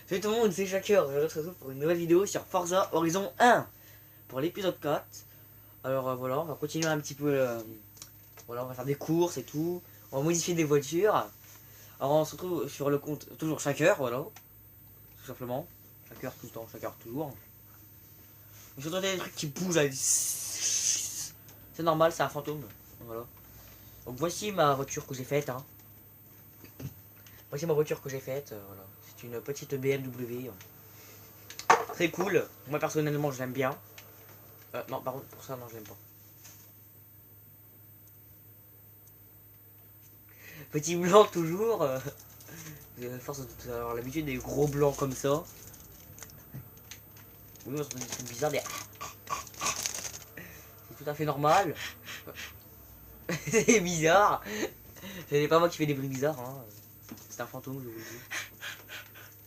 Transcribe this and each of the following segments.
Salut tout le monde, c'est Shaker, je se retrouve pour une nouvelle vidéo sur Forza Horizon 1 pour l'épisode 4. Alors voilà, on va continuer un petit peu, voilà, on va faire des courses et tout, on va modifier des voitures. Alors on se retrouve sur le compte, toujours Shaker, voilà, tout simplement. Shaker tout le temps, Shaker toujours. Mais surtout des trucs qui bougent là. C'est normal, c'est un fantôme, voilà. Donc voici ma voiture que j'ai faite, hein. Voici ma voiture que j'ai faite, voilà. C'est une petite BMW. Très cool, moi personnellement je l'aime bien. Non, par contre, pour ça, non, je l'aime pas. Petit blanc toujours. Force d'avoir l'habitude des gros blancs comme ça. Oui, on se dit des trucs bizarres, des... C'est tout à fait normal. C'est bizarre. Ce n'est pas moi qui fais des bruits bizarres, hein. C'est un fantôme, je vous le dis.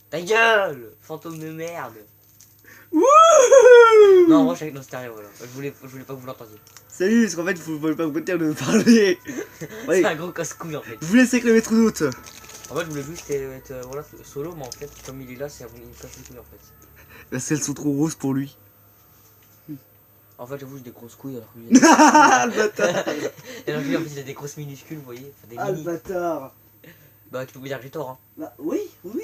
Ta gueule, fantôme de merde. Wouh! Non, moi je suis avec nos stéréos, voilà. Je voulais pas que vous l'entendiez. Salut, parce qu'en fait, vous ne pouvez pas vous dire de parler. C'est Ouais, un gros casse-couille en fait. je vous laisse avec le maître d'août. En fait, je voulais juste être voilà, solo, mais en fait, comme il est là, c'est une casse les couilles en fait. Parce qu'elles sont trop roses pour lui. En fait, j'avoue, j'ai des grosses couilles alors que lui. Ah, le bâtard! Et alors, lui, en fait, il a des grosses minuscules, vous voyez. Enfin, des Ah, le mini. bâtard! Bah, tu peux me dire que j'ai tort, hein. Bah, oui, oui.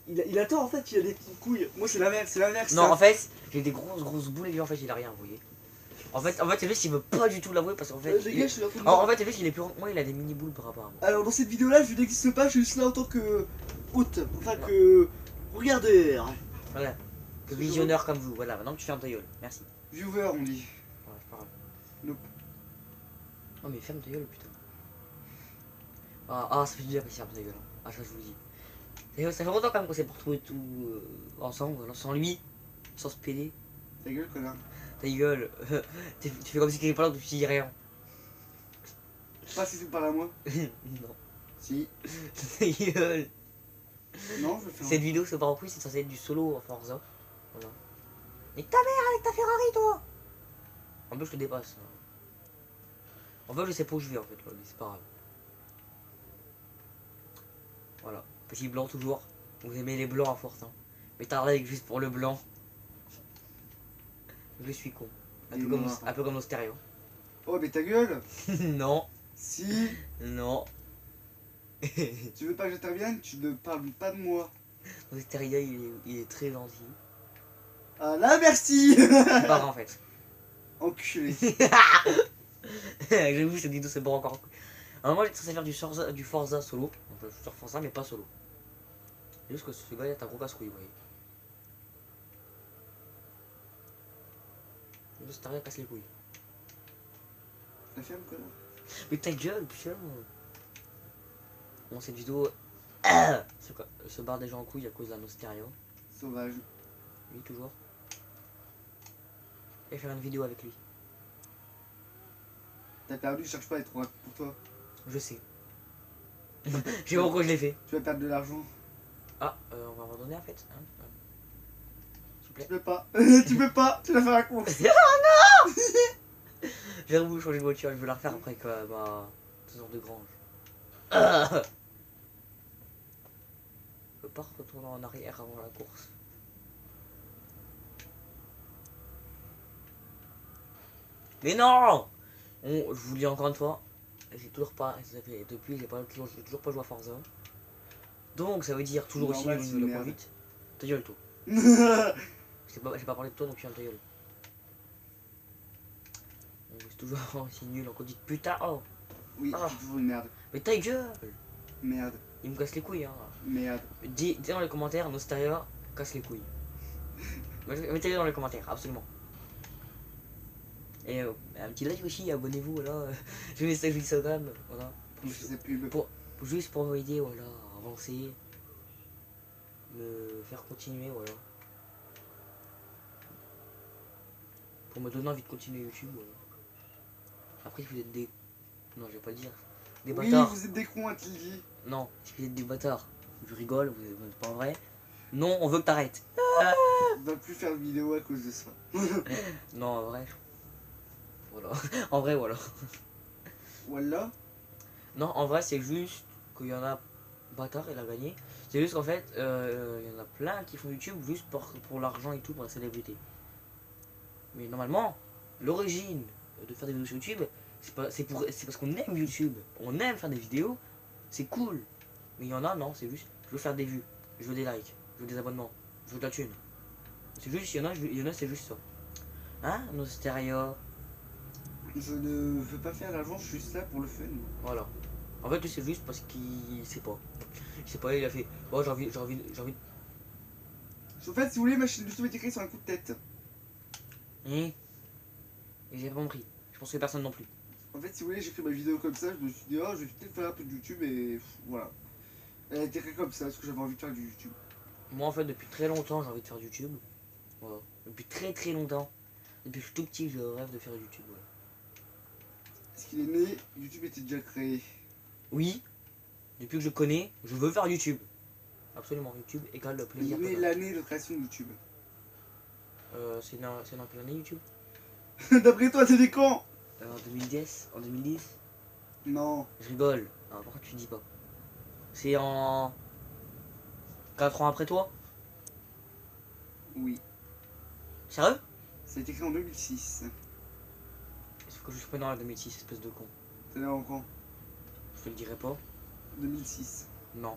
Il a tort en fait, il a des petites couilles. Moi, c'est la mère, c'est la mère. Non, en fait, j'ai des grosses boules et lui, en fait, il a rien, vous voyez. En fait, c'est juste qu'il veut pas du tout l'avouer parce qu'en fait. Les gars, je suis là pour En fait, c'est juste qu'il est plus grand que moi, il a des mini boules par rapport à moi. Alors, dans cette vidéo-là, je n'existe pas, je suis juste là en tant que hôte. Enfin, que. Regardez! Voilà. Que visionneur comme vous, voilà, maintenant que tu fermes ta gueule. Merci. Viewer, on dit. Voilà, c'est pas grave. Nope. Oh, mais ferme ta gueule, putain. Ah, ça fait du bien que tu fermes ta gueule. Ah, ça, je vous le dis. Et ça fait longtemps quand même qu'on s'est pas retrouvés tout ensemble, voilà, sans lui, sans se péder. Ta gueule, connard. Ta gueule, tu fais comme si t'étais pas là, tu dis rien. Pas si tu parles à moi. Non. Si. Ta gueule. Non, je vais faire. Cette vidéo, c'est pas repris, c'est censé être du solo en Forza. Voilà. Nique ta mère avec ta Ferrari, toi! En plus, je te dépasse. En fait, je sais pas où je vais, en fait, là, mais c'est pas grave. Voilà. Petit blanc, toujours. Vous aimez les blancs à force, hein. Mais t'arrêtes juste pour le blanc. Je suis con. Un peu comme nos stéréos. Oh, mais ta gueule! Non. Si. Non. Tu veux pas que j'intervienne? Tu ne parles pas de moi. Nos stéréos, il est très gentil. Ah là, merci! C'est pas vrai, en fait. Enculé. J'avoue, cette vidéo, c'est bon encore. Alors, moi, j'étais censé faire du Forza solo. Donc, je suis sur Forza, mais pas solo. C'est juste que ce gars, il est un gros casse-couille, vous voyez. Le stéréo casse les couilles. La ferme, connard. Mais ta gueule, putain. Bon, cette vidéo se barre déjà en couille à cause d'un stéréo. Sauvage. Lui, toujours. Et faire une vidéo avec lui. T'as perdu, je cherche pas à être trop rapide pour toi. Je sais. Je sais pas pourquoi je l'ai fait. Tu vas perdre de l'argent. Ah, on va abandonner en fait. Hein, s'il vous plaît. Tu peux pas. Tu peux pas. Tu vas faire la course. J'avoue, changer de voiture, je vais la refaire après que ma saison de grange. Je peux pas retourner en arrière avant la course. Mais non! Je vous le dis encore une fois, j'ai toujours pas, depuis j'ai toujours pas joué à Forza. Donc ça veut dire toujours aussi Normal, nul c'est le une point merde. 8. Ta gueule toi. J'ai pas parlé de toi donc tu viens ta gueule. C'est toujours aussi nul, on conduit putain. Oh! Oui, Ah. c'est toujours une merde. Mais ta gueule! Merde. Il me casse les couilles hein. Merde. Dis dans les commentaires, Nostria casse les couilles. Mettez-les dans les commentaires, absolument. Et un petit like aussi, abonnez-vous, voilà. Je mets ça sur Instagram, voilà. Je faisais pub. Juste pour m'aider, voilà, à avancer. Me faire continuer, voilà. Pour me donner envie de continuer YouTube, voilà. Après, si vous êtes des... Non, je vais pas le dire. Des Oui, bâtards. vous êtes des cons, hein, tu le dis. Non, si vous êtes des bâtards. Je rigole, vous êtes pas vrai. Non, on veut que t'arrêtes. On va plus faire de vidéo à cause de ça. Non, en vrai. Voilà. En vrai, voilà. Voilà. Non, en vrai, c'est juste qu'il y en a bâtard, il a gagné. C'est juste qu'en fait, il y en a plein qui font YouTube juste pour l'argent et tout, pour la célébrité. Mais normalement, l'origine de faire des vidéos sur YouTube, c'est parce qu'on aime YouTube. On aime faire des vidéos, c'est cool. Mais il y en a, non, c'est juste, je veux faire des vues, je veux des likes, je veux des abonnements, je veux de la thune. C'est juste, il y en a c'est juste ça. Hein, nos stéréos. Je ne veux pas faire l'argent, je suis juste là pour le fun. Voilà. En fait, lui, c'est juste parce qu'il sait pas. Il sait pas, il a fait, oh, j'ai envie. En fait, si vous voulez, ma chaîne YouTube est écrite sur un coup de tête. Et j'ai pas compris. Je pense que personne non plus. En fait, si vous voulez, j'ai fait ma vidéo comme ça, je me suis dit, oh, je vais peut-être faire un peu de YouTube et voilà. Elle a été créée comme ça, parce que j'avais envie de faire du YouTube. Moi, en fait, depuis très longtemps, j'ai envie de faire du YouTube. Voilà. Depuis très longtemps. Depuis que je suis tout petit, je rêve de faire du YouTube. Voilà. Est-ce qu'il est né, YouTube était déjà créé. Oui, depuis que je connais, je veux faire YouTube. Absolument, YouTube égale le Il plaisir. est né total. l'année de création de YouTube. C'est dans quelle année YouTube D'après toi, c'est des cons. En 2010. En 2010. Non. Je rigole. Ah, pourquoi tu dis pas? C'est en 4 ans après toi? Oui. Sérieux? Ça a été créé en 2006. Sauf que je suis pas dans la 2006, espèce de con. T'es né en quand? Je te le dirai pas. 2006. Non,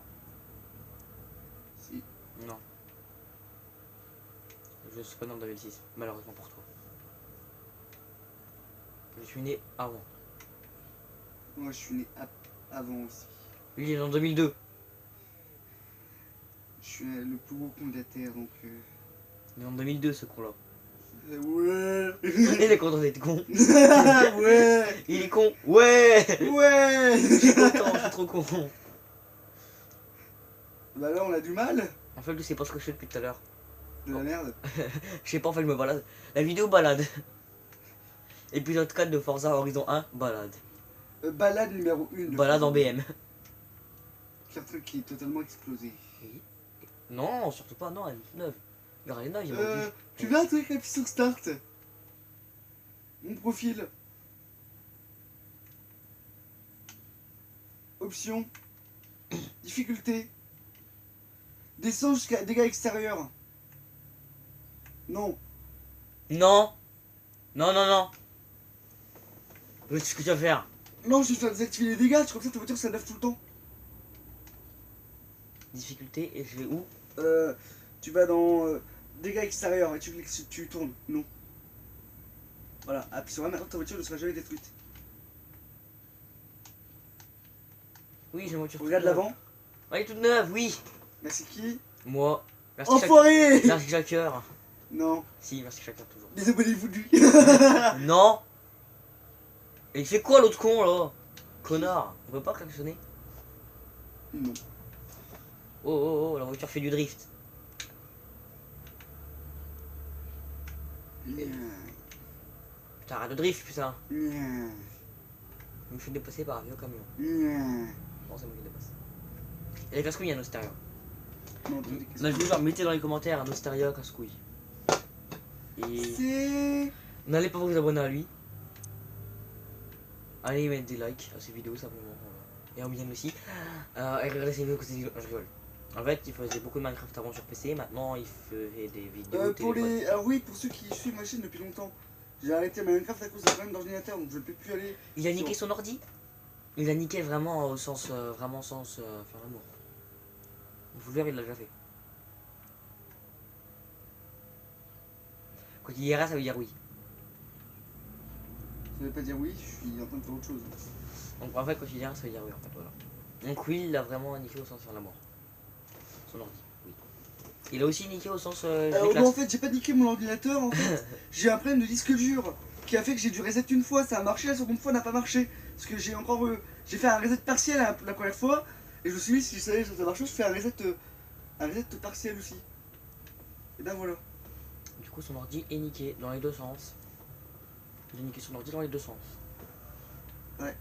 Si. non. Je suis pas dans le 2006, malheureusement pour toi. Je suis né avant. Moi, je suis né avant aussi. Lui, il est en 2002. Je suis le plus gros con de la Terre, donc... Il est en 2002, ce con-là. Ouais. Il est content d'être con. Ouais. Il est con. Ouais. Ouais. Je suis content, je suis trop con. Bah là, on a du mal. En fait, lui, c'est pas ce que je fais depuis tout à l'heure. De la merde. Je sais pas, en fait, je me balade. La vidéo balade. Épisode 4 de Forza Horizon 1, balade. Balade numéro 1. Balade en BM. Cartouche qui est totalement explosé. Non, surtout pas, non, elle est neuve. Regarde, elle est neuve, il y a pas Tu viens un truc appuie sur Start. Mon profil. Option. Difficulté. Descends jusqu'à dégâts extérieurs. Non. Non. Non, non, non. Je sais ce que tu vas faire. Non, je vais faire désactiver les dégâts. Comme ça, ta voiture, ça lève tout le temps. Difficulté, et je vais où? Tu vas dans dégâts extérieurs et tu cliques, tu tournes. Non. Voilà, appuie sur 1, maintenant ta voiture ne sera jamais détruite. Oui, j'ai une voiture. Regarde toute neuve. l'avant. Elle est toute neuve, oui. Merci qui? Moi. Merci Enfoiré. Merci Shaker. Non. Si, merci Shaker toujours. Désabonnez-vous de lui. Non. Et il fait quoi l'autre con là? Connard. On peut pas klaxonner? Non. Oh oh oh, la voiture fait du drift. Putain, arrête de drift, putain. Je me fais dépasser par un vieux camion. Non, c'est moi qui dépasse. Et les casse-couilles, il y a un Osteria. Non, Je vous genre, mettez dans les commentaires un Osteria casse-couille. Et c'est... n'allez pas vous abonner à lui. Allez mettre des likes à ses vidéos simplement. Voilà. Et en bien aussi. Et regardez ses vidéos, je rigole. En fait, il faisait beaucoup de Minecraft avant sur PC, maintenant il fait des vidéos. pour les... Alors oui, pour ceux qui suivent ma chaîne depuis longtemps, j'ai arrêté Minecraft à cause d'un problème d'ordinateur, donc je ne peux plus aller... Il a niqué son ordi. Il a niqué vraiment au sens, vraiment sens faire l'amour. Vous verrez, il l'a déjà fait. Quand il dira, ça veut dire oui. Ça veut pas dire oui, je suis en train de faire autre chose. Donc en fait, quand il dira, ça veut dire oui en fait, voilà. Donc oui, il a vraiment niqué au sens faire l'amour. Son ordi, oui. Il a aussi niqué au sens Non, en fait, j'ai pas niqué mon ordinateur, en fait. J'ai un problème de disque dur qui a fait que j'ai dû reset une fois, ça a marché, la seconde fois n'a pas marché. Parce que j'ai encore... j'ai fait un reset partiel la première fois, et je me suis dit, si ça marche, je fais un reset partiel aussi. Et ben voilà. Du coup, son ordi est niqué dans les deux sens. Il a niqué son ordi dans les deux sens. Ouais.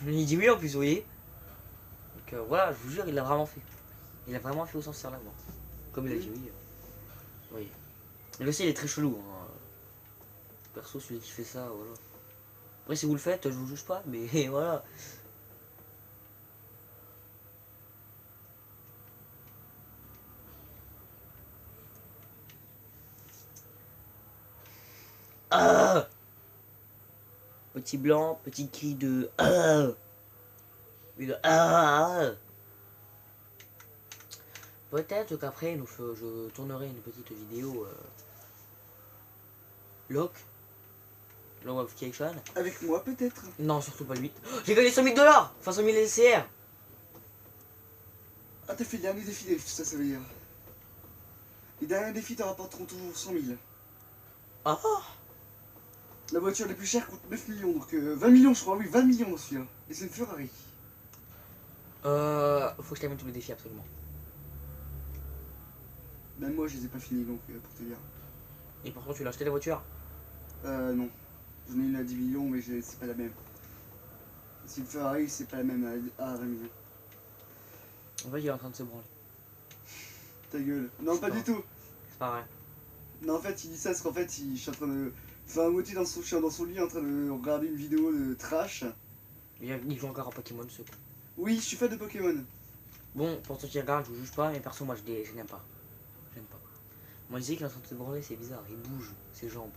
Il dit oui en plus, vous voyez. Donc voilà, je vous jure, il l'a vraiment fait. Il a vraiment fait au sens faire l'amour. Comme il a dit oui. Oui. Et aussi, il est très chelou. Hein. Perso, celui qui fait ça, voilà. Après, si vous le faites, je vous juge pas, mais voilà. petit blanc, petit cri de Peut-être qu'après je tournerai une petite vidéo lock Location. Avec moi peut-être. Non, surtout pas lui. Oh, j'ai gagné 100 000 $, enfin 100 000 SCR. Ah, t'as fait le dernier défi, ça veut dire. Les derniers défis te rapporteront toujours 100 000. Ah, La voiture la plus chère coûte 9 millions, donc 20 millions je crois, oui, 20 millions dans celui-là. Et c'est une Ferrari. faut que je termine tous les défis absolument. Même moi je les ai pas finis donc pour te dire. Et par contre, tu l'as acheté la voiture? Non. J'en ai une à 10 millions mais c'est pas la même. C'est une Ferrari, c'est pas la même à 20 millions. En fait, il est en train de se branler. Ta gueule. Non, pas pas du tout. C'est pas vrai. Non, en fait, il dit ça parce qu'en fait, je suis en train de faire un moitié dans son chien dans son lit en train de regarder une vidéo de trash. Il joue encore à Pokémon, ce con. Oui, je suis fan de Pokémon. Bon, pour ceux qui regardent, je vous juge pas, mais perso, moi, je n'aime pas. J'aime pas. Moi, je disais qu'il est en train de se branler, c'est bizarre. Il bouge ses jambes.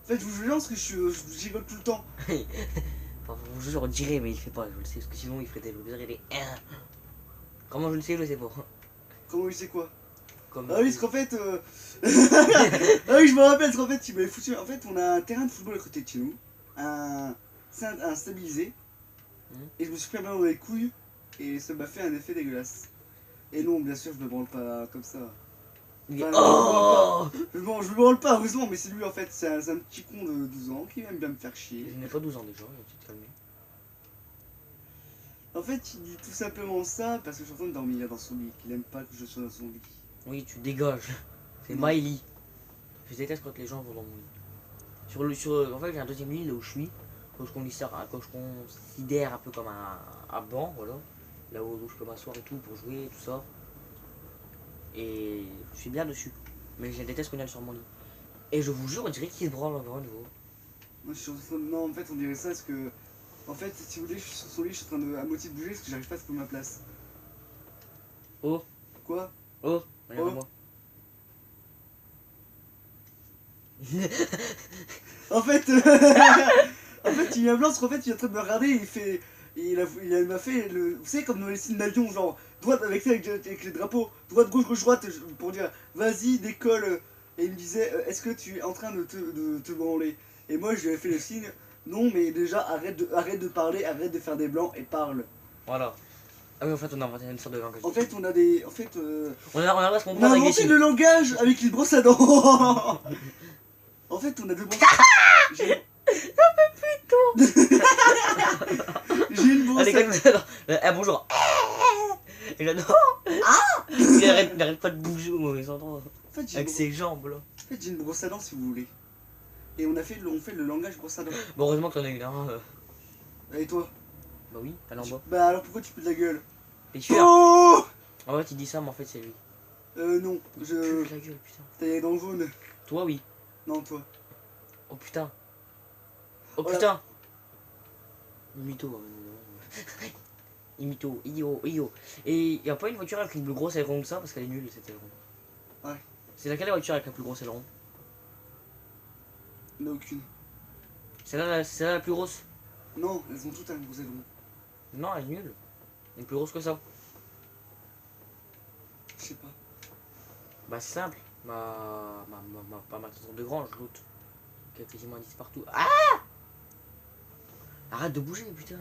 En fait, je vous jure parce que je rigole tout le temps. Enfin, je le dirais, mais il fait pas, je le sais, parce que sinon, il ferait des lourdeurs, il est... Comment je le sais, je le sais pas. Comment il sait quoi? Comme... Ah oui, parce qu'en fait. Ah oui, je me rappelle, parce qu'en fait, il m'avait foutu. En fait, on a un terrain de football à côté de chez nous. Un stabilisé. Et je me suis pris la main dans les couilles. Et ça m'a fait un effet dégueulasse. Et non, bien sûr, je me branle pas comme ça. Enfin, Oh, je me branle pas, heureusement, mais c'est lui en fait. C'est un petit con de 12 ans qui aime bien me faire chier. je n'ai pas 12 ans déjà, tu te calmes. En fait, il dit tout simplement ça parce que je suis en train de dormir dans son lit. Qu'il aime pas que je sois dans son lit. Oui, tu dégages. C'est Non. my lit. Je déteste quand les gens vont dans mon lit. En fait, j'ai un deuxième lit là où je suis. Que je considère un peu comme un banc, voilà. Là où je peux m'asseoir et tout pour jouer et tout ça. Et je suis bien dessus. Mais je déteste qu'on aille sur mon lit. Et je vous jure, on dirait qu'il se branle encore une fois. Moi, je suis en train de... Non, en fait, on dirait ça parce que. En fait, si vous voulez, je suis sur son lit, je suis en train de à moitié de bouger parce que j'arrive pas à trouver ma place. Oh, Quoi? oh, regarde Oh. moi. En fait, en fait, il y a un blanc parce qu'en fait, il est en train de me regarder et il fait. Il m'a fait le. Vous savez, comme dans les signes d'avion, genre, droite avec les drapeaux, droite, gauche, gauche, droite, pour dire vas-y, décolle. Et il me disait est-ce que tu es en train de te branler? Et moi, je lui ai fait le signe non, mais déjà, arrête de parler, arrête de faire des blancs et parle. Voilà. Ah oui, en fait, on a inventé une sorte de langage. En fait, on a des. En fait, On a ce qu'on on a prend avec inventé les le langage avec une brosse à dents. En fait, on a deux brosses. J'ai une brosse Allez, à calme-toi. Bonjour. Et j'adore. Il arrête pas de bouger au mauvais endroit. En fait, Avec ses jambes là. En fait, j'ai une brosse à dents si vous voulez. Et on fait le langage brosse à dents. Bon, heureusement que t'en as une, hein. Et toi? Bah oui, elle en bas. Bah alors pourquoi tu peux de la gueule? T'es sûr? Oh En fait, il dit ça, mais en fait, c'est lui. Non, Pue je. la gueule, putain. T'es dans le jaune. Toi, oui. Non, toi. Oh putain. Oh Voilà. putain. Mytho. Mytho, idiot. Et y a pas une voiture avec une plus grosse aileron que ça parce qu'elle est nulle cette aileron. Ouais. C'est laquelle la voiture avec la plus grosse aileron? Il n'y en a aucune. C'est là la plus grosse? Non, elles ont toutes un gros aileron. Non, elle est nulle. Elle est plus grosse que ça. Je sais pas. Bah c'est simple. Pas ma tante de grange, l'autre. Qui a quasiment un 10 partout. Ah! Arrête de bouger, putain.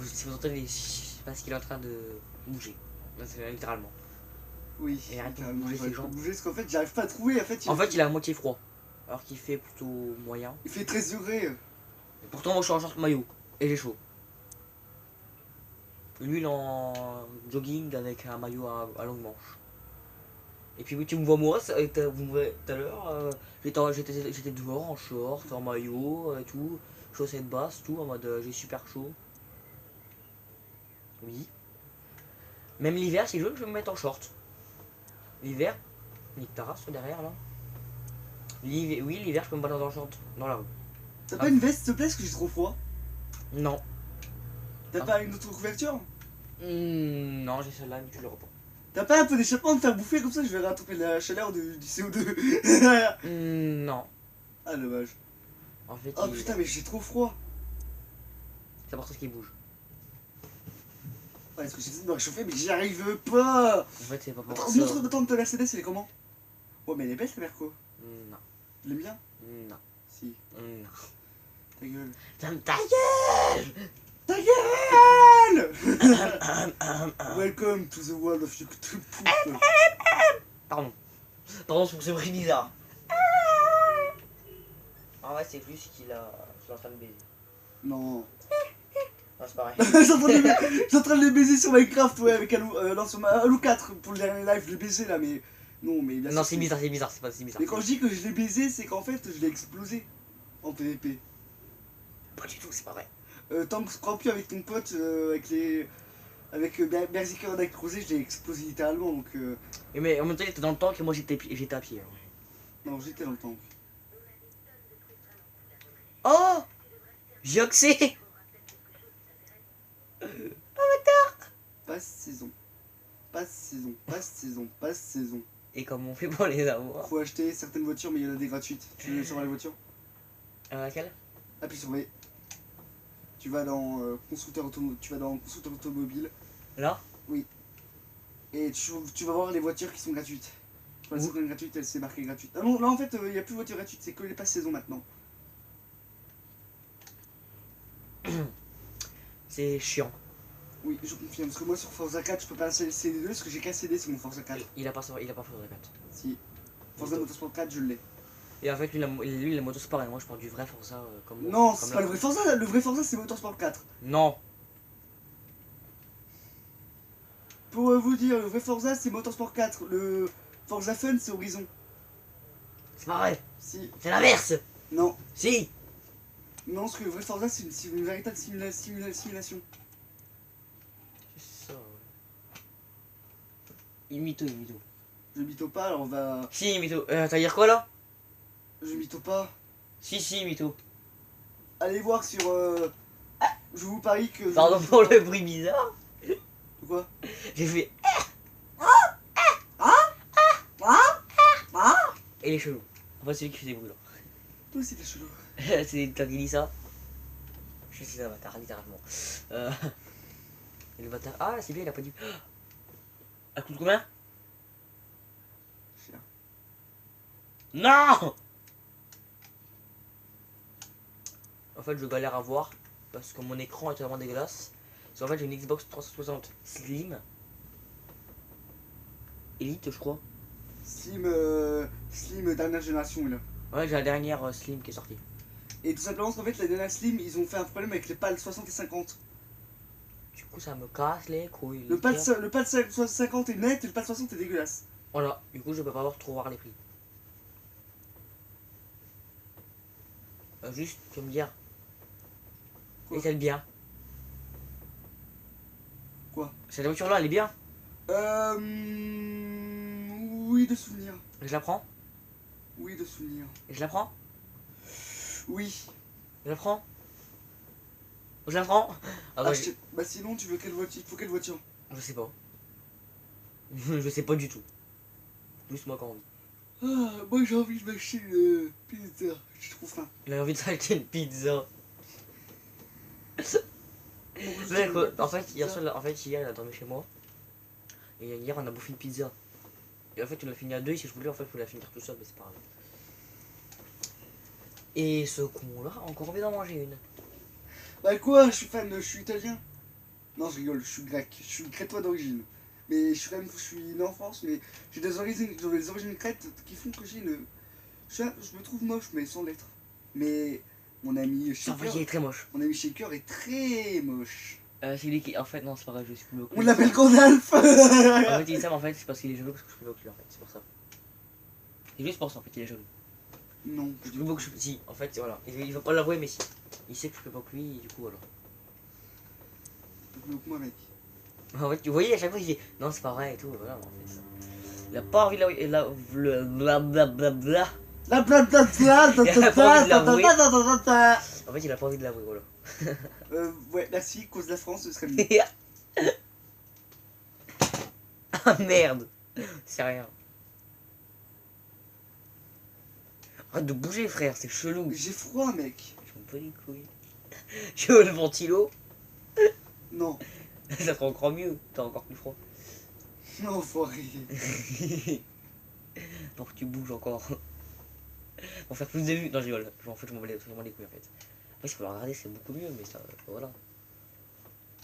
Si vous entendez, c'est parce qu'il est en train de bouger. Là, c'est littéralement. Oui. Et arrête de littéralement, bouger j'arrive ses pas à jambes. bouger parce qu'en fait, j'arrive pas à trouver. En fait, En fait, il est à moitié froid. Alors qu'il fait plutôt moyen. il fait 13 degrés. Et pourtant, moi je suis en short maillot. Et j'ai chaud. Lui, il est en jogging avec un maillot à longue manche. Et puis, oui, tu me vois moi, vous me voyez tout à l'heure. J'étais dehors en short, en maillot et tout. Chaussettes basses, tout, en mode j'ai super chaud. Oui. Même l'hiver, si je veux, je vais me mettre en short. L'hiver, nique ta race derrière là. Oui, l'hiver, je peux me battre en short dans la rue. T'as pas une veste, s'il te plaît, parce que j'ai trop froid? Non. T'as Ah. pas une autre couverture? Non, j'ai celle-là, mais tu l'auras pas. T'as pas un peu d'échappement de faire bouffer comme ça, je vais rattraper la chaleur du CO2. Non. Ah, dommage. En fait, Oh putain, mais j'ai trop froid. c'est pour ça qu'il bouge. Ouais, est-ce que j'essaie de me réchauffer, mais j'y arrive pas. En fait, c'est pas pour Attends, ça. montre ta Mercedes, elle est comment? Ouais, mais elle est belle, ta Merco. Non. Tu l'aimes bien? Non. Si. Non. Ta gueule. Ta gueule. Ta gueule. Welcome to the world of YouTube. Pardon. Pardon pour ce bruit bizarre. En vrai, c'est plus qu'il est en train de baiser. Non. Non, c'est pareil. Je suis en train de les baiser sur Minecraft, ouais, avec Halo, non, sur Halo 4 pour le dernier live, je l'ai baisé là, mais. Non, mais bien Non, sûr, c'est bizarre, c'est bizarre, c'est pas si bizarre. Mais quand je dis que je l'ai baisé, c'est qu'en fait, je l'ai explosé en PvP. Pas du tout, c'est pas vrai. Tant que Scorpion avec ton pote, avec les. Avec Berserker Dark Rosé, je l'ai explosé littéralement, donc. Mais en même temps, il était dans le tank et moi j'étais à pied. Hein. Non, j'étais dans le tank. Oh, j'ai oxé. Passe saison. Passe saison, passe saison, passe saison. Et comment on fait pour les avoir? Faut acheter certaines voitures, mais il y en a des gratuites. Tu veux savoir les voitures? Laquelle? Appuie sur V. Tu vas dans constructeur automobile. Là? Et tu vas voir les voitures qui sont gratuites. Voilà, certaines gratuites, c'est marqué gratuite. Ah non, là en fait, il n'y a plus de voitures gratuites, c'est que les passes saison maintenant. C'est chiant. Oui, je confirme, parce que moi sur Forza 4, je peux pas installer le CD2 parce que j'ai qu'un CD sur mon Forza 4. Il a pas fait la 4. Si. Forza Motorsport 4, je l'ai. Et en fait, lui, la moto sport et moi je parle du vrai Forza comme. Non, comme c'est la- pas le vrai Forza, le vrai Forza c'est Motorsport 4. Non. Pour vous dire, le vrai Forza c'est Motorsport 4, le Forza Fun c'est Horizon. C'est pas vrai. Si. C'est l'inverse. Non. Si. Non, parce que le vrai Forza c'est une véritable simulation. C'est ça, ouais. Il mytho. Je mytho pas, alors on va. Si, mytho. T'as dire quoi là? Je mytho pas. Si, mytho. Allez voir sur. Je vous parie que. Pardon pour le bruit bizarre. Quoi? J'ai fait. Et il est chelou. Enfin, c'est lui qui fait des bruits là. Toi aussi t'es chelou. C'est toi qui dis ça. Je suis un bâtard, littéralement. Et le bâtard. Ah, c'est bien, il a pas dit. Elle coûte combien? Cher. Non! En fait, je galère à voir parce que mon écran est tellement dégueulasse. Parce qu'en fait, j'ai une Xbox 360 Slim. Elite, je crois. Slim dernière génération là. Ouais, j'ai la dernière Slim qui est sortie. Et tout simplement parce qu'en fait la dernière Slim ils ont fait un problème avec les pales 60 et 50. Du coup, ça me casse les couilles. Le pad 50 est net et le pad 60 est dégueulasse. Voilà, du coup, je peux pas trop voir les prix. Juste, tu vas me dire. Quoi? Est-elle bien? Quoi? Cette voiture-là, elle est bien? Oui, de souvenir. Je la prends? Oui, de souvenir. Et je la prends? Oui. Je la prends? Je la prends? Ah bah, Bah sinon, tu veux quelle voiture? Il te faut quelle voiture? je sais pas. Je sais pas du tout. Juste moi quand envie. Ah, moi j'ai envie de m'acheter une pizza. J'ai trop faim. Il a envie de s'acheter une pizza. Bon, Ouais, quoi, en fait, hier, il a dormi chez moi. Et hier, on a bouffé une pizza. Et en fait, on l'a fini à deux. Si je voulais, en fait, je voulais la finir tout seul, mais c'est pas grave. Et ce con-là a encore envie d'en manger une. Bah quoi? Je suis fan, je suis italien. Non, je rigole, je suis grec. Je suis crétois d'origine. Mais je suis né en France, mais j'ai des origines crètes qui font que j'ai une. Je me trouve moche, mais sans l'être. Mais mon ami En fait, il Shaker, est très moche. mon ami Shaker est très moche. C'est lui qui. En fait, non, c'est pas grave, je suis plus On l'appelle Gandalf. En fait, il est ça, mais en fait, c'est parce qu'il est jaloux parce que je suis plus beau que lui, en fait, c'est pour ça. C'est juste pour ça, en fait, il est jaloux. Non, Je suis plus beau que je suis. Si, en fait, voilà. Il va pas l'avouer, mais si. Il sait que je suis plus beau que lui, et du coup, voilà. plus beau que moi, mec. En fait, vous voyez, à chaque fois, il dit non, c'est pas vrai et tout, voilà, en fait, ça. Il a pas envie de l'avouer. Blablabla. La blablabla. En fait, il a pas envie de l'avouer, voilà. Ouais, merci, cause de la France, ce serait mieux. Ah merde. C'est rien. Arrête de bouger frère, c'est chelou. J'ai froid, mec. Je m'en bats les couilles. Je veux le ventilo. Non, Ça sera encore mieux. T'as encore plus froid. non, faut arrêter. Pour que tu bouges encore. Pour faire plus de vues. Non, je rigole. En fait, je m'en bats les couilles en fait. Après, si faut le regarder, c'est beaucoup mieux, mais ça, voilà.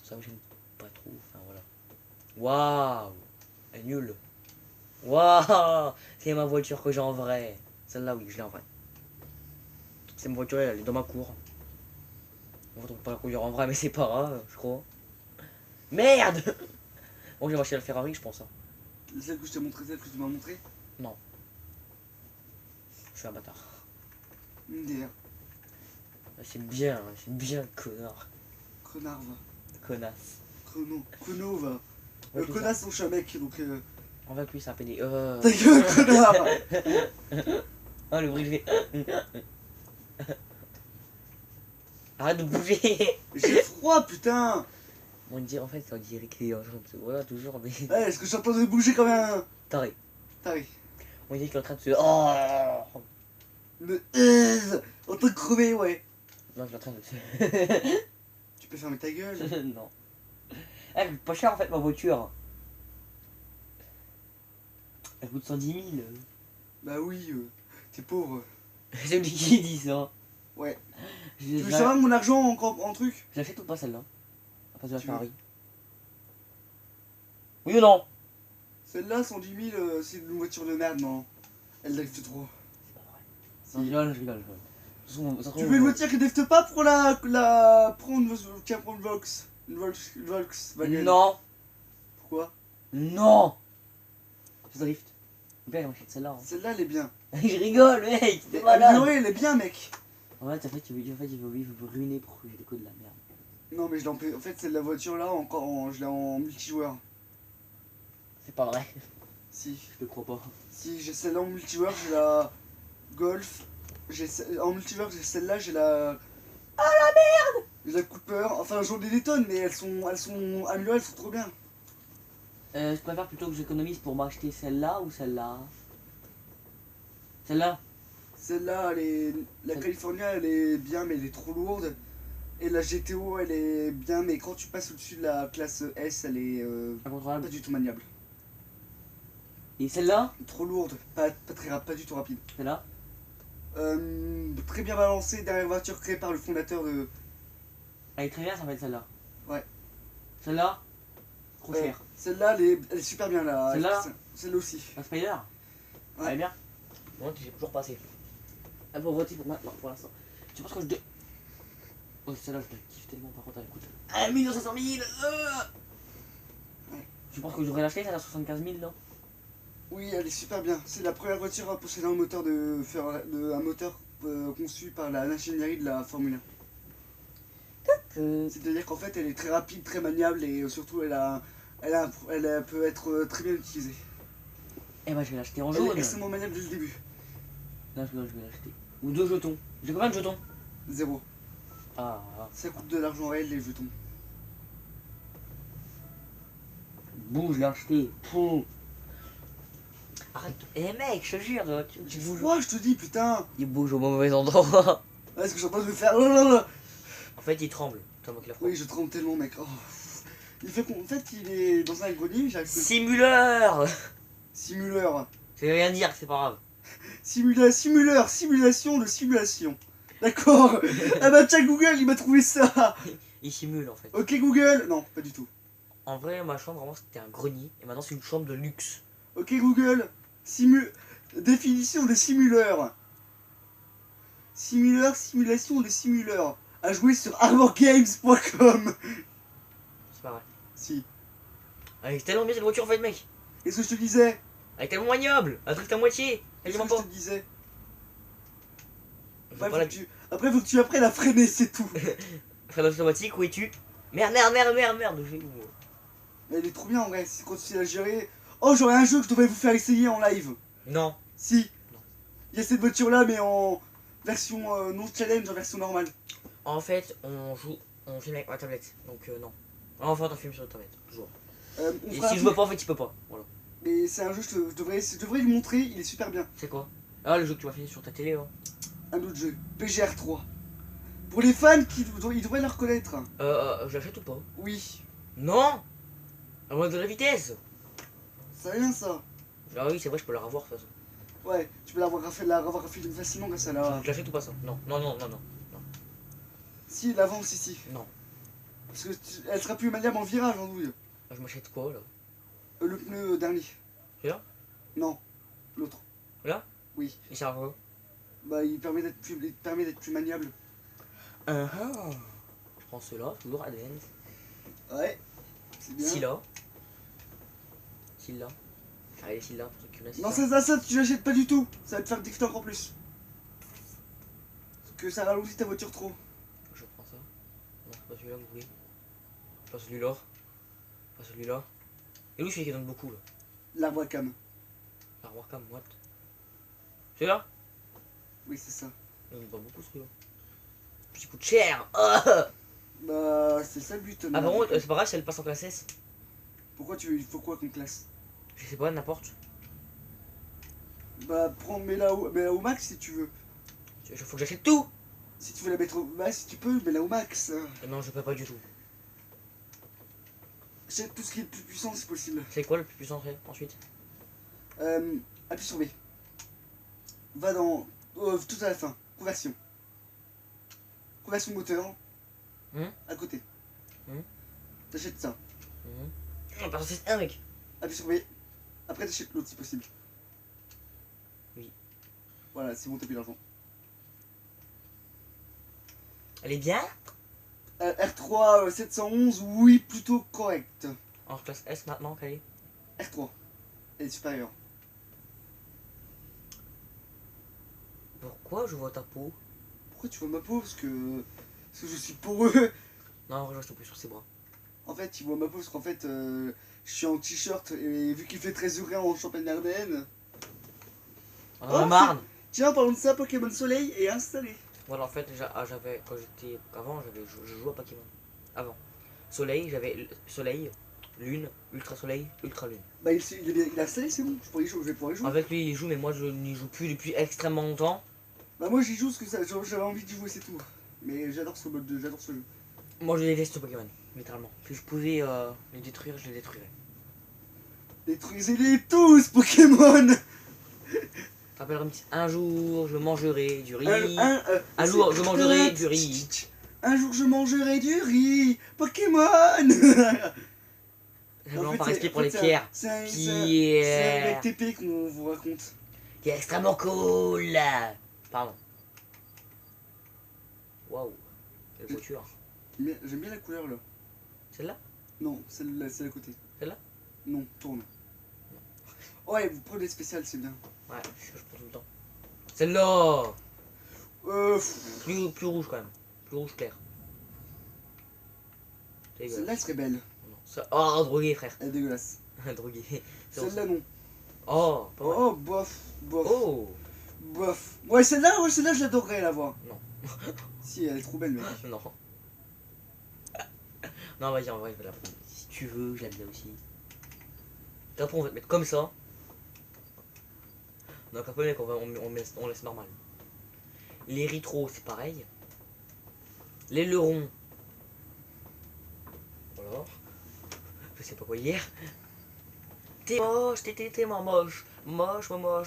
Ça me gêne pas trop. Enfin, voilà. Waouh! Elle est nulle. Waouh! C'est ma voiture que j'ai en vrai. Celle-là, oui, je l'ai en vrai. C'est ma voiture, elle est dans ma cour. On va donc pas la conduire en vrai, mais c'est pas grave, je crois. Merde! Bon, j'ai acheté la Ferrari, je pense. Hein. Celle que je t'ai montré, celle que tu m'as montré. Je suis un bâtard. MDR. C'est bien, connard. Connard, va. Connasse. Chrono, va. Ouais, tout Connasse, je suis un mec, donc. On va plus, ça fait des. Ta gueule, connard! Oh, le bruit que j'ai. Arrête de bouger! J'ai froid, putain! On dirait, en fait, on dirait qu'il est en train de se. Voilà, toujours, mais. Ouais, est-ce que je suis en train de bouger comme un. Taré. Taré. On dirait qu'il est en train de se. Oh! Me. En train de crever, ouais. Non, il est en train de se. Tu peux fermer ta gueule. Non. Elle coûte pas cher en fait ma voiture. Elle coûte 110 000. Bah oui, t'es pauvre. C'est lui qui dit ça. Ouais. Je Tu veux savoir mon argent en truc? j'achète ou pas celle-là? À place de la Tu veux. Ferrari. Oui ou non? Celle-là, 110 000, c'est une voiture de merde, non. Elle drift trop. C'est pas vrai. Si. Non, je rigole. De toute façon, ça se Tu trouve, veux une voiture qui drifte pas pour prendre tiens, prends une Volkswagen. Non. Pourquoi? Non. Ça drift. Bien, on achète celle-là. Hein. Celle-là, elle est bien. Je rigole, mec. T'es malade. Améliorée, elle est bien, mec. En fait, il veut ruiner pour que j'ai des coups de la merde. Non, mais en fait, c'est la voiture là, je l'ai en multijoueur. C'est pas vrai. Si. Je te crois pas. Si, j'ai celle-là en multijoueur, j'ai la Golf. En multijoueur, j'ai celle-là, j'ai la. Ah la merde! J'ai la Cooper. Enfin, j'en ai des tonnes, mais elles sont améliorées, elles sont trop bien. Je préfère plutôt que j'économise pour m'acheter celle-là ou celle-là. Celle-là. Celle-là, la California, elle est bien, mais elle est trop lourde. Et la GTO, elle est bien, mais quand tu passes au-dessus de la classe S, elle est pas Incontrôlable. du tout maniable. Et celle-là. Trop lourde, pas du tout rapide. Celle-là. Très bien balancée, dernière voiture créée par le fondateur de. Elle est très bien, ça va être celle-là. Ouais. Celle-là. Trop chère. Celle-là, elle est super bien là. Celle-là. Celle-là aussi. La Spider. Ouais. Elle est bien. Moi, j'ai toujours passé. La pauvreté pour maintenant, pour l'instant. Tu penses que je. Oh, celle-là, je la kiffe tellement, par contre, elle coûte 1 500 000. Ouais. Tu penses que je devrais l'acheter, ça à 75 000, non? Oui, elle est super bien. C'est la première voiture à posséder un moteur un moteur conçu par l'ingénierie de la Formule 1. C'est-à-dire qu'en fait, elle est très rapide, très maniable et surtout, elle peut être très bien utilisée. Eh ben, je vais l'acheter en Elle jaune. est extrêmement maniable dès le début. Non, je vais l'acheter. Ou 2 jetons. J'ai combien de jetons? 0. Ah, Ça coûte de l'argent réel, les jetons. bouge, je l'ai acheté. Pouh. Arrête. Eh mec, je te jure, tu bouges. Quoi, je te dis, putain. Il bouge au mauvais endroit. Est-ce que je suis en train de me faire. Oh là là. En fait, il tremble. Toi, moi qui la prends. Oui, je tremble tellement, mec. Oh. Il fait qu'en fait, il est dans un grenier, j'arrive plus. Simuleur. Simuleur. Je vais rien dire, c'est pas grave. Simulation de simulation. D'accord. Ah bah tiens, Google, il m'a trouvé ça. Il simule en fait. Ok, Google. Non, pas du tout. En vrai, ma chambre, avant, c'était un grenier. Et maintenant, c'est une chambre de luxe. Ok, Google. Définition de simuleur. Simulation de simuleur. À jouer sur armorgames.com. C'est pas vrai. Si. Elle est tellement bien cette voiture en fait, mec. Qu'est-ce que je te disais? Elle est tellement maniable. Elle drift à moitié. Qu'est-ce Quasiment que je pas. te disais? Je Après, pas la... Après, faut que tu apprennes à freiner, c'est tout. Frein automatique, où es-tu? Merde. Je vais où, moi? Mais elle est trop bien en vrai, si quand tu sais la gérer. Oh, j'aurais un jeu que je devrais vous faire essayer en live. Non. Si. Non. Il y a cette voiture là, mais en version non challenge, en version normale. En fait, on filme avec ma tablette. Donc, non. Enfin, on filme sur la tablette, toujours. On Et fera un si je truc, veux pas, en fait, il peut pas. Voilà. mais c'est un jeu, je devrais lui montrer, il est super bien. C'est quoi? Ah, le jeu que tu vas finir sur ta télé, là. Un autre jeu, PGR 3. Pour les fans, ils devraient le reconnaître. Je l'achète ou pas? Oui, Non! À moins de la vitesse! ça rien ça. Ah oui, c'est vrai, je peux la revoir, de toute façon. Ouais, tu peux l'avoir fait facilement grâce à la... Je l'achète ou pas, ça? Non, non, non, non, non. Si, l'avance ici. Non. Parce que elle sera plus maniable en virage, en douille. Ah, je m'achète quoi, là? Le pneu dernier. Celui-là? Non, l'autre. Là? Oui. Il sert à quoi? Bah, il permet d'être plus maniable. Je prends ceux-là, toujours Advance. Ouais, c'est bien. Scylla. Scylla. Allez, Scylla, pour ceux qui connaissent. Non, ça, tu l'achètes pas du tout. Ça va te faire drifter encore plus. Parce que ça ralentit ta voiture trop. Je prends ça. Non, c'est pas celui-là que vous voulez. Pas celui-là. Pas celui-là. Et où celui qui donne beaucoup, là? L'arbre à cam. L'armoire cam, what? Celui-là? Oui, c'est ça. Il donne pas beaucoup, celui-là. Puis il coûte cher. Ah, Bah, c'est ça le but. par contre, c'est pas grave si elle passe en classe S. Pourquoi il faut quoi comme classe? Je sais pas, n'importe. Bah, mets-la au max si tu veux. Il faut que j'achète tout. Si tu veux la mettre au max, si tu peux, mets-la au max. Non, je peux pas du tout. Achète tout ce qui est le plus puissant si possible. C'est quoi le plus puissant ensuite? Appuie sur B. Va dans. Tout à la fin. Conversion. Conversion moteur. À côté. T'achètes ça. Non, parce que c'est un mec. Appuie sur B. Après t'achètes l'autre si possible. Oui. Voilà, c'est bon, t'as plus l'argent. Elle est bien? R3 711, oui, plutôt correct. En classe S maintenant, qu'elle est? R3. Elle est supérieure. Pourquoi je vois ta peau? Pourquoi tu vois ma peau? Parce que je suis poreux. Non, en vrai, je te plus sur ses bras. En fait, il voit ma peau parce qu'en fait, je suis en t-shirt et vu qu'il fait très heureux en Champagne-Ardenne. On en a marre. Tiens, parlons de ça, Pokémon Soleil est installé. Voilà, en fait, j'avais, quand j'étais, avant, je jouais à Pokémon. Avant. Soleil, j'avais Soleil, Lune, Ultra Soleil, Ultra Lune. Bah, il est installé, c'est bon, je vais pouvoir y jouer. Avec lui, il joue, mais moi, je n'y joue plus depuis extrêmement longtemps. Bah, moi, j'y joue parce que j'avais envie d'y jouer, c'est tout. Mais j'adore ce jeu. Moi, je déteste ce Pokémon, littéralement. Si je pouvais les détruire, je les détruirais. Détruisez-les tous, Pokémon. Je te rappelle, un jour, je mangerai du riz. Un c'est- jour, je mangerai du riz. Un jour, je mangerai du riz. Pokémon. C'est vraiment pas respect pour les pierres. C'est un Pierre. mec TP qu'on vous raconte. Qui est extrêmement cool. Pardon. Waouh. Quelle voiture. J'aime bien la couleur là. Celle-là? Non, celle-là, c'est à côté. Celle-là? Non, tourne. Ouais, vous prenez les spéciales, c'est bien. Ouais, c'est ce que je prends tout le temps. Celle-là. Euh, Plus rouge quand même. Plus rouge clair. C'est dégueulasse. Celle-là, elle serait belle. Non, oh, drogué, frère. Elle est dégueulasse. Drogué. C'est bon, ça. Celle-là, non. Oh, pas mal. Oh, bof, bof, Oh. bof. Ouais, celle-là, je l'adorerais la voir. Non. Si, elle est trop belle, mec. Non. Non, vas-y, en vrai, je vais la prendre. Si tu veux, je l'aime bien aussi. Après, on va te mettre comme ça. Donc après, mec, on laisse normal. Les rétros, c'est pareil. L'aileron. Voilà. Je sais pas quoi hier. T'es moche, t'es moche. Moche. Voilà.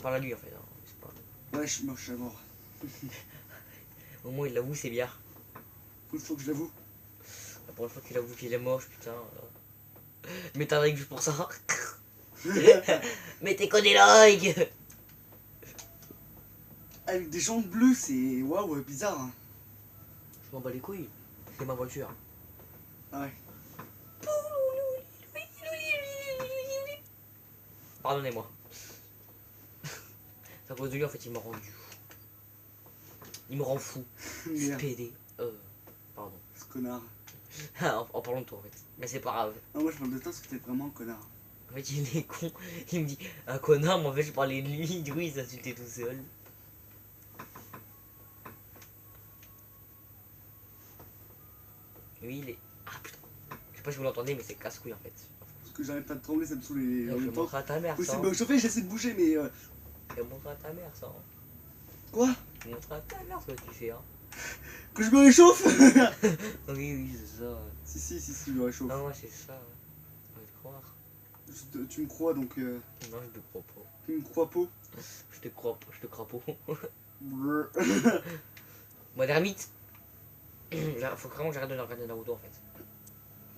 Par la nuit en fait. Hein. C'est pas... Ouais, je suis moche à mort. Au moins il l'avoue, c'est bien. Il faut que je l'avoue. Pour une fois qu'il avoue qu'il est moche, putain. Mais t'as un like juste pour ça. Mais t'es que des likes. Avec des jantes bleues, c'est waouh, bizarre. Hein. Je m'en bats les couilles. C'est ma voiture. Ah ouais. Pardonnez-moi. C'est à cause de lui en fait il m'a rendu fou. Il me rend fou. Merde, PD. Pardon. ce connard. en parlant de toi en fait. Mais c'est pas grave. Non, moi je parle de toi parce que t'es vraiment un connard. En fait il est con. Il me dit un connard mais en fait je parlais de lui. Du coup il s'insultait tout seul. Oui il est... Ah putain. Je sais pas si vous l'entendez, mais c'est casse-couille en fait. Parce que j'arrête pas de trembler, ça me saoule en Je même le temps. montrer à ta mère Oui, ça. c'est Hein. bien chauffé, j'essaie de bouger, mais. Je vais montrer à ta mère ça. Hein. Quoi? Je vais montrer à ta mère ce que tu fais. Hein. Que je me réchauffe? Oui, oui, c'est ça. Si, je me réchauffe. Non, ouais, c'est ça. Ouais. On va te croire. Tu me crois donc. Non, je te crois pas. Tu me crois pas? Je te crois pas, je te crois pas. Brrr. Moi, d'ermite. Faut vraiment que j'arrête de regarder Naruto en fait.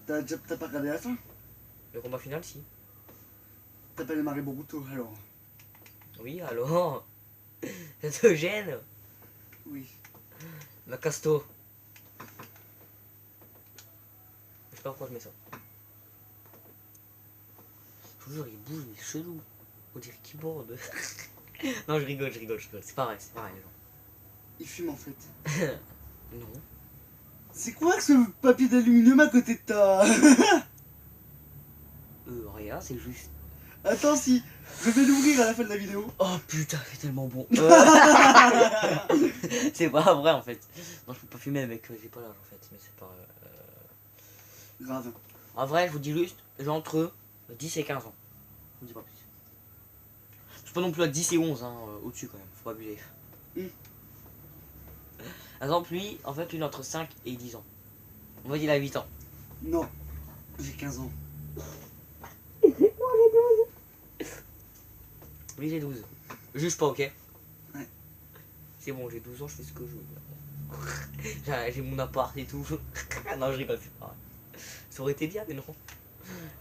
T'as pas regardé la fin? Le combat final, si. T'appelles Marie Boruto alors? Oui, alors. Ça te gêne? Oui. Ma casto. Je sais pas pourquoi je mets ça. Toujours il bouge, il est chelou. On dirait qu'il borde. Non, je rigole. C'est pareil, les gens. Il fume en fait. Non. C'est quoi ce papier d'aluminium à côté de ta... Rien, c'est juste. Attends, si je vais l'ouvrir à la fin de la vidéo. Oh putain, c'est tellement bon. C'est pas vrai en fait. Non, je peux pas fumer avec, j'ai pas l'âge en fait, mais c'est pas. Grave. En vrai, je vous dis juste, j'ai entre 10 et 15 ans. Je vous dis pas plus. Je suis pas non plus à 10 et 11, hein, au-dessus quand même, faut pas abuser. Par exemple, lui, en fait, lui, il est entre 5 et 10 ans. On va dire il a 8 ans. Non, j'ai 15 ans. Lui, j'ai 12. Juge pas, ok? Ouais. C'est bon, j'ai 12 ans, je fais ce que je veux. J'ai mon appart et tout. Non, je rigole, c'est pas vrai. Ça aurait été bien, mais non.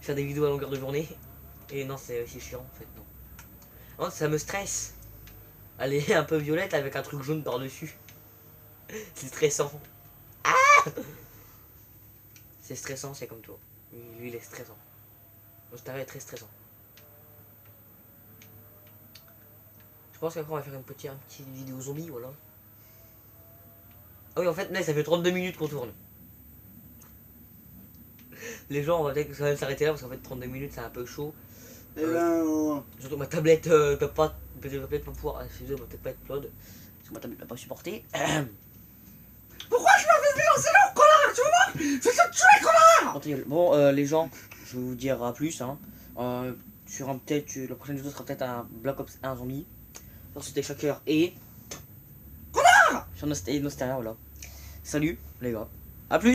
Faire des vidéos à longueur de journée. Et non, c'est chiant, en fait, non. Non, ça me stresse. Elle est un peu violette avec un truc jaune par-dessus. C'est stressant. Ah! C'est stressant, c'est comme toi. Lui, il est stressant. Mon est très stressant. Je pense qu'après on va faire une petite vidéo zombie, voilà. Ah oui, en fait, là, ça fait 32 minutes qu'on tourne. Les gens, on va peut-être que ça va s'arrêter là parce qu'en fait, 32 minutes, c'est un peu chaud. Eh ben... Surtout que ma tablette peut peut-être pas pouvoir. Chez eux, va peut-être pas être upload. Parce que ma tablette va pas supporter. Pourquoi je m'avais fait lancer là, connard? Tu vas voir? Je vais te tuer, connard! Bon, les gens, je vais vous dire à plus. Hein. Sur peut-être la prochaine vidéo sera peut-être un Black Ops 1 zombie. Sur C'était Shocker et. Connard! Sur Nostalgia, voilà. Salut, les gars. A plus!